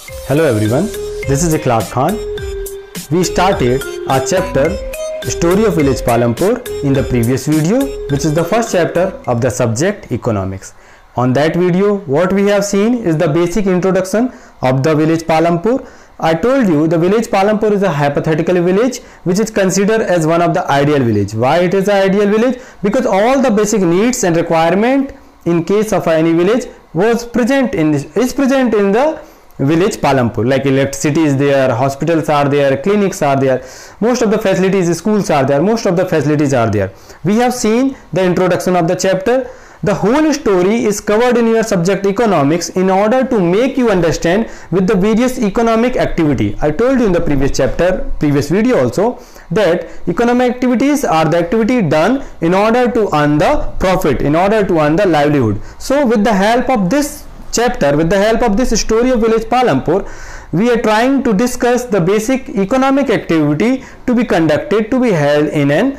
Hello everyone, this is Ikhlaq Khan. We started our chapter Story of Village Palampur in the previous video, which is the first chapter of the subject economics. On that video, what we have seen is the basic introduction of the village Palampur. I told you the village Palampur is a hypothetical village which is considered as one of the ideal village. Why it is an ideal village? Because all the basic needs and requirement in case of any village is present in the village Palampur. Like electricity is there, hospitals are there, clinics are there, most of the facilities, schools are there, most of the facilities are there. We have seen the introduction of the chapter. The whole story is covered in your subject economics in order to make you understand with the various economic activity. I told you in the previous video also, that economic activities are the activity done in order to earn the profit, in order to earn the livelihood. So with the help of this chapter, with the help of this story of village Palampur, we are trying to discuss the basic economic activity to be conducted, to be held in an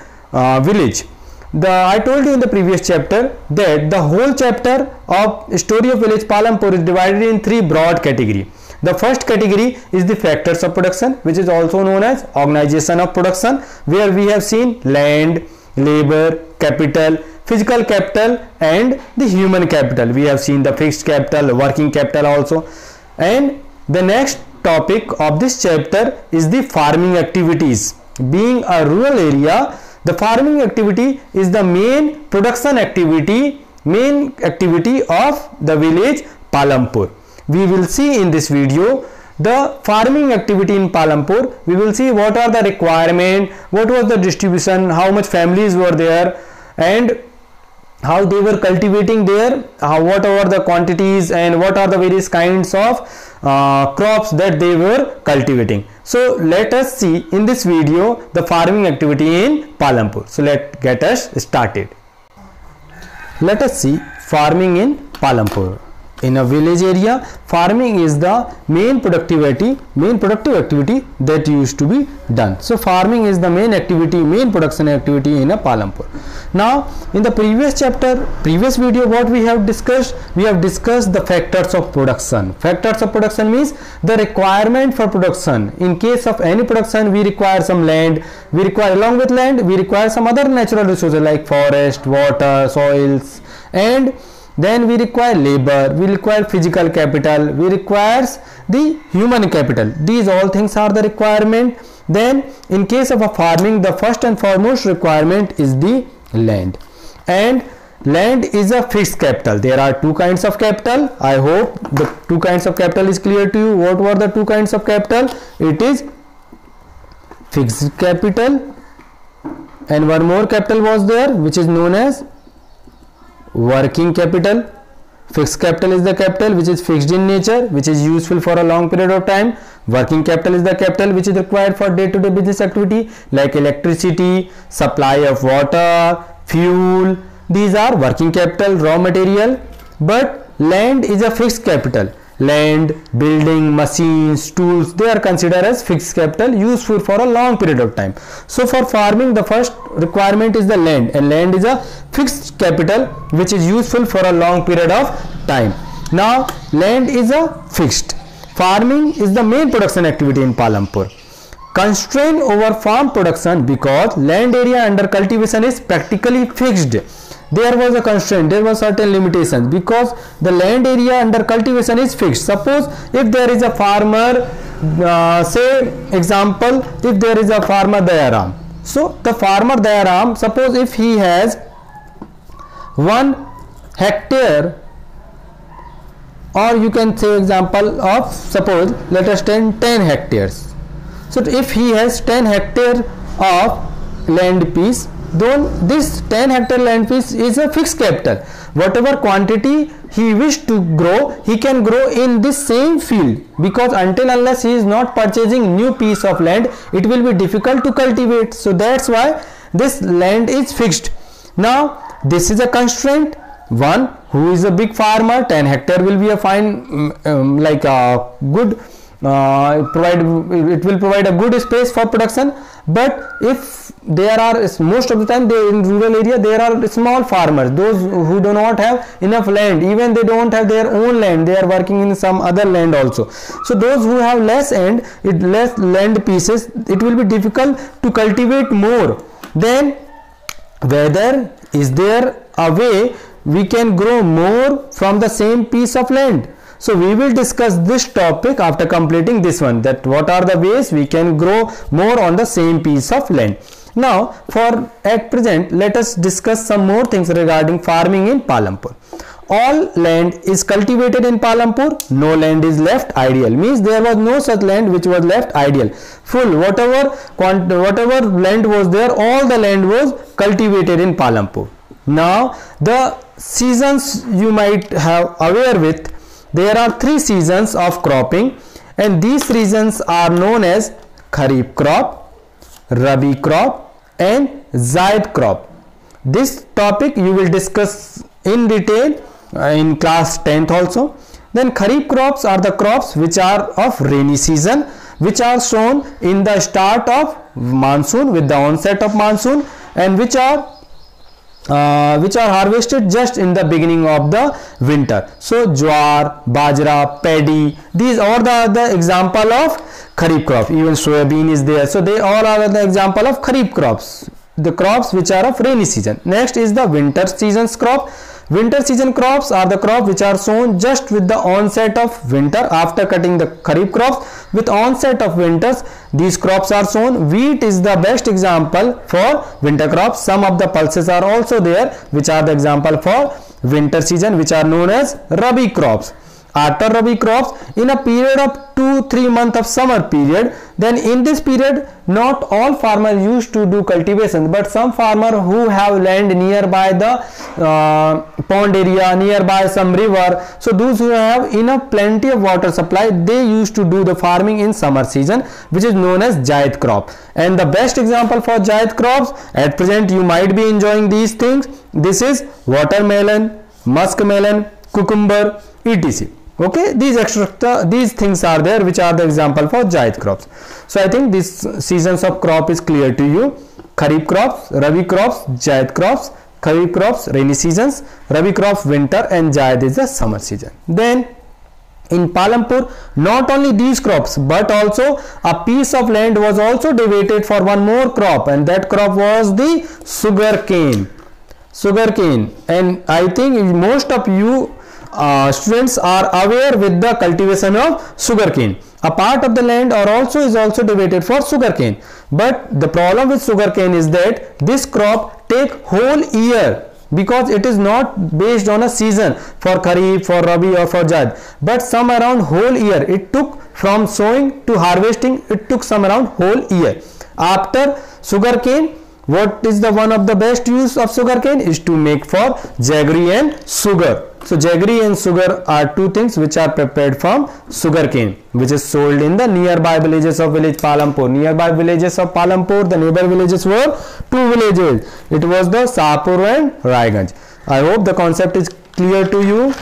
village. I told you in the previous chapter that the whole chapter of story of village Palampur is divided in three broad categories. The first category is the factors of production, which is also known as organization of production, where we have seen land, labor, capital, physical capital and the human capital. We have seen the fixed capital, working capital also. And the next topic of this chapter is the farming activities. Being a rural area, the farming activity is the main production activity, main activity of the village Palampur. We will see in this video the farming activity in Palampur. We will see what are the requirement, what was the distribution, how much families were there, and how they were cultivating there, what are the quantities and what are the various kinds of crops that they were cultivating. So let us see in this video the farming activity in Palampur. So let's get us started. Let us see farming in Palampur. In a village area, farming is the main productive activity that used to be done. So farming is the main activity, main production activity in a Palampur. Now in the previous video, what we have discussed the factors of production. Factors of production means the requirement for production. In case of any production, we require some land, along with land we require some other natural resources like forest, water, soils, and then we require labor, we require physical capital, we require the human capital. These all things are the requirement. Then in case of a farming, the first and foremost requirement is the land, and land is a fixed capital. There are two kinds of capital. I hope the two kinds of capital is clear to you. What were the two kinds of capital? It is fixed capital, and one more capital was there which is known as working capital. Fixed capital is the capital which is fixed in nature, which is useful for a long period of time. Working capital is the capital which is required for day-to-day business activity like electricity, supply of water, fuel. These are working capital, raw material. But land is a fixed capital. Land, building, machines, tools, they are considered as fixed capital, useful for a long period of time. So for farming, the first requirement is the land, and land is a fixed capital which is useful for a long period of time. Now land is a fixed. Farming is the main production activity in Palampur. Constraint over farm production because land area under cultivation is practically fixed. There was a constraint, there was certain limitations because the land area under cultivation is fixed. Suppose if there is a farmer, say example, if there is a farmer Dayaram. So the farmer Dayaram, suppose if he has 1 hectare, or you can say example of, suppose let us take 10 hectares. So if he has 10 hectare of land piece, then this 10 hectare land piece is a fixed capital. Whatever quantity he wish to grow, he can grow in this same field, because unless he is not purchasing new piece of land, it will be difficult to cultivate. So that's why this land is fixed. Now this is a constraint. One who is a big farmer, 10 hectare will be a fine like a good it will provide a good space for production. But if there are, most of the time in rural area there are small farmers, those who do not have enough land, even they don't have their own land, they are working in some other land also. So those who have less land pieces, it will be difficult to cultivate more. Then whether is there a way we can grow more from the same piece of land? So we will discuss this topic after completing this one, that what are the ways we can grow more on the same piece of land. Now at present let us discuss some more things regarding farming in Palampur. All land is cultivated in Palampur, no land is left ideal, means there was no such land which was left ideal. Full whatever land was there, all the land was cultivated in Palampur. Now the seasons you might have aware with, there are 3 seasons of cropping, and these seasons are known as Kharif crop, Rabi crop and Zaid crop. This topic you will discuss in detail in class 10th also. Then Kharif crops are the crops which are of rainy season, which are sown in the start of monsoon, with the onset of monsoon, and which are harvested just in the beginning of the winter. So jowar, bajra, paddy, these are the example of Kharif crop. Even soybean is there. So they all are the example of Kharif crops, the crops which are of rainy season. Next is the winter season's crop. Winter season crops are the crops which are sown just with the onset of winter. After cutting the Kharif crops, with onset of winters, these crops are sown. Wheat is the best example for winter crops. Some of the pulses are also there which are the example for winter season, which are known as Rabi crops. After Rabi crops, in a period of 2-3 months of summer period, then in this period not all farmers used to do cultivation, but some farmer who have land nearby the pond area, nearby some river, so those who have enough plenty of water supply, they used to do the farming in summer season, which is known as Zaid crop. And the best example for Zaid crops, at present you might be enjoying these things. This is watermelon, muskmelon, cucumber, etc. Okay, these things are there which are the example for Zaid crops. So I think this seasons of crop is clear to you. Kharif crops, Rabi crops, Zaid crops. Kharif crops rainy seasons, Rabi crops winter, and Zaid is the summer season. Then in Palampur, not only these crops but also a piece of land was also devoted for one more crop, and that crop was the sugarcane. And I think most of you students are aware with the cultivation of sugarcane. A part of the land is also devoted for sugarcane, but the problem with sugarcane is that this crop take whole year, because it is not based on a season for Kharif, for Rabi or for Zaid, but some around whole year. It took from sowing to harvesting, it took some around whole year. After sugarcane, what is the one of the best use of sugarcane is to make for jaggery and sugar. So jaggery and sugar are two things which are prepared from sugarcane, which is sold in the nearby villages of village Palampur. Nearby villages of Palampur, the neighbor villages were 2 villages. It was the Shahpur and Raiganj. I hope the concept is clear to you.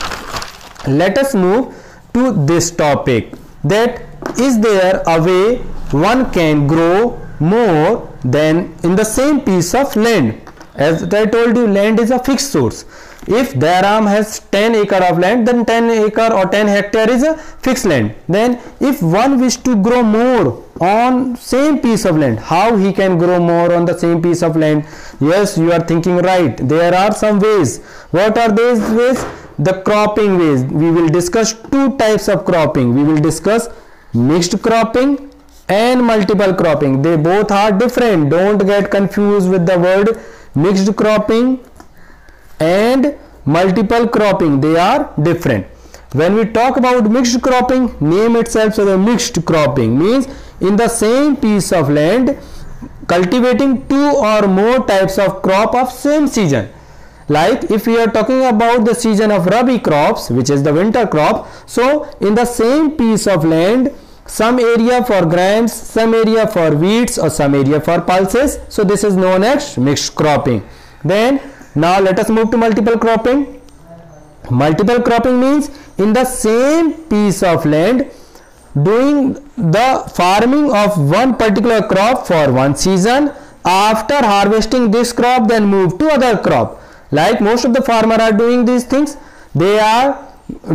Let us move to this topic, that is there a way one can grow more than in the same piece of land? As I told you, land is a fixed source. If Dayaram has 10 acre of land, then 10 acre or 10 hectare is a fixed land. Then if one wish to grow more on same piece of land, how he can grow more on the same piece of land? Yes, you are thinking right. There are some ways. What are those ways? The cropping ways. We will discuss 2 types of cropping. We will discuss mixed cropping and multiple cropping. They both are different. Don't get confused with the word mixed cropping and multiple cropping. They are different. When we talk about mixed cropping, name itself as a mixed cropping means in the same piece of land cultivating 2 or more types of crop of same season. Like if we are talking about the season of Rabi crops, which is the winter crop, so in the same piece of land, some area for grains, some area for wheats, or some area for pulses. So this is known as mixed cropping. Then now let us move to multiple cropping. Multiple cropping means in the same piece of land doing the farming of one particular crop for one season. After harvesting this crop, then move to other crop. Like most of the farmer are doing these things. They are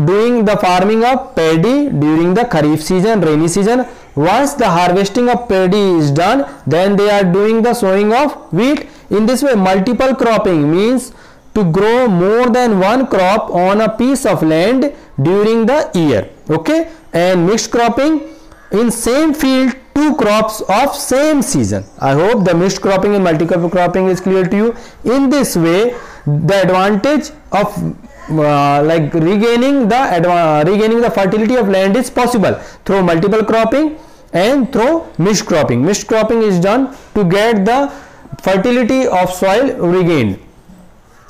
doing the farming of paddy during the Kharif season, rainy season. Once the harvesting of paddy is done, then they are doing the sowing of wheat. In this way, multiple cropping means to grow more than one crop on a piece of land during the year. Okay, and mixed cropping, in same field two crops of same season. I hope the mixed cropping and multiple cropping is clear to you. In this way, the advantage of like regaining the fertility of land is possible through multiple cropping and through mixed cropping. Mixed cropping is done to get the fertility of soil regained.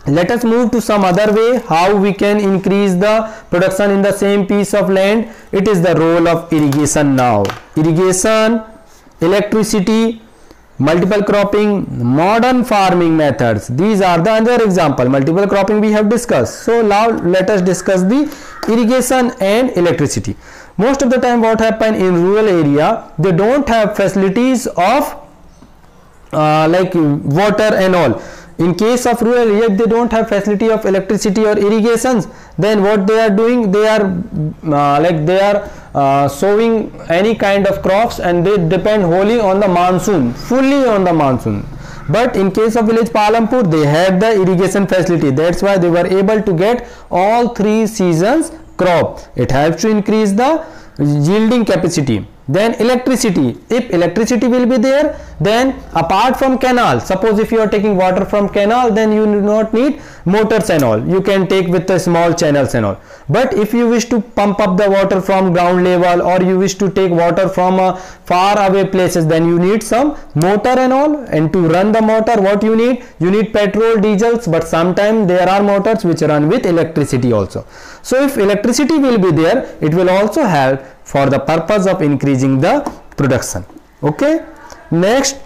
Let us move to some other way how we can increase the production in the same piece of land. It is the role of irrigation now. Irrigation, electricity, multiple cropping, modern farming methods. These are the other example. Multiple cropping we have discussed. So now let us discuss the irrigation and electricity. Most of the time what happen in rural area, they don't have facilities of like water and all. In case of rural area, they don't have facility of electricity or irrigations, then what they are doing, they are sowing any kind of crops and they depend wholly on the monsoon, fully on the monsoon. But in case of village Palampur, they had the irrigation facility. That's why they were able to get all 3 seasons crop. It helps to increase the yielding capacity. Then electricity, if electricity will be there, then apart from canal, suppose if you are taking water from canal, then you do not need motors and all, you can take with the small channels and all. But if you wish to pump up the water from ground level, or you wish to take water from far away places, then you need some motor and all. And to run the motor, what you need petrol, diesels, but sometimes there are motors which run with electricity also. So if electricity will be there, it will also help for the purpose of increasing the production. Okay, next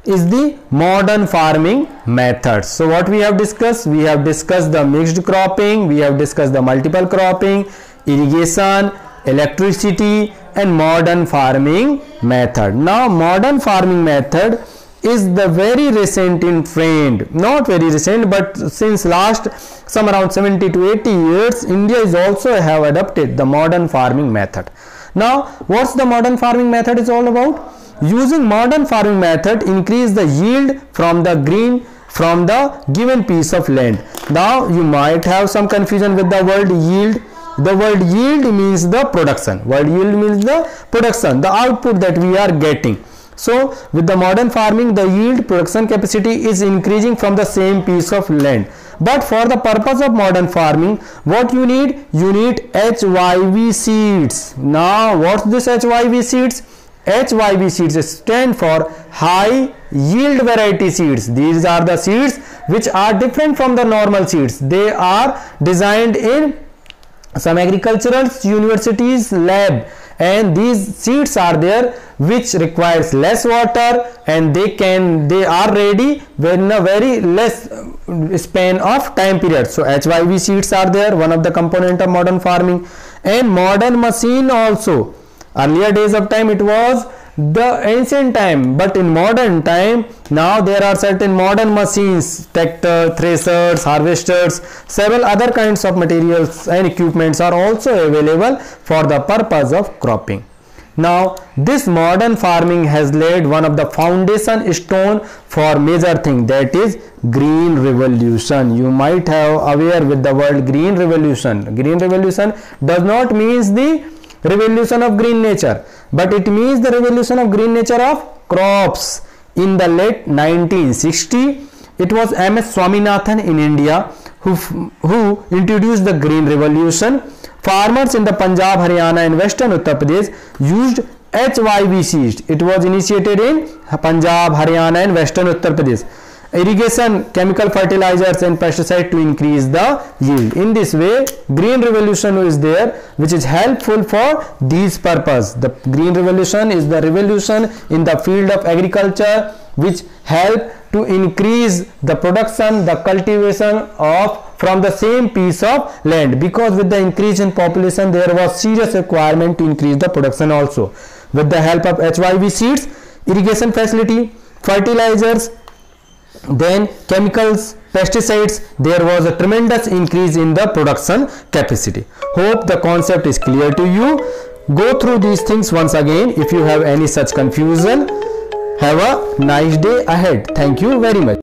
is the modern farming methods. So what we have discussed the mixed cropping, we have discussed the multiple cropping, irrigation, electricity, and modern farming method. Now modern farming method is the very recent in trend, not very recent, but since last some around 70 to 80 years, India is also have adopted the modern farming method. Now what's the modern farming method is all about? Using modern farming method, increase the yield from the given piece of land. Now you might have some confusion with the word yield. The word yield means the production. Word yield means the production, the output that we are getting. So with the modern farming, the yield production capacity is increasing from the same piece of land. But for the purpose of modern farming, what you need? You need HYV seeds. Now what's this HYV seeds? HYV seeds stand for high yield variety seeds. These are the seeds which are different from the normal seeds. They are designed in some agricultural universities lab, and these seeds are there which requires less water, and they are ready within a very less span of time period. So HYV seeds are there, one of the component of modern farming. And modern machine also. Earlier days of time it was the ancient time, but in modern time now there are certain modern machines, tractor, threshers, harvesters, several other kinds of materials and equipments are also available for the purpose of cropping. Now this modern farming has laid one of the foundation stone for major thing, that is green revolution. You might have aware with the word green revolution. Green revolution does not means the revolution of green nature, but it means the revolution of green nature of crops. In the late 1960, it was MS Swaminathan in India who introduced the green revolution. Farmers in the Punjab, Haryana and Western Uttar Pradesh used HYV seeds. It was initiated in Punjab, Haryana and Western Uttar Pradesh. Irrigation, chemical fertilizers and pesticides to increase the yield. In this way, green revolution is there, which is helpful for these purpose. The green revolution is the revolution in the field of agriculture which help to increase the production, the cultivation of from the same piece of land, because with the increase in population there was serious requirement to increase the production also. With the help of HYV seeds, irrigation facility, fertilizers, then chemicals, pesticides, there was a tremendous increase in the production capacity. Hope the concept is clear to you. Go through these things once again if you have any such confusion. Have a nice day ahead. Thank you very much.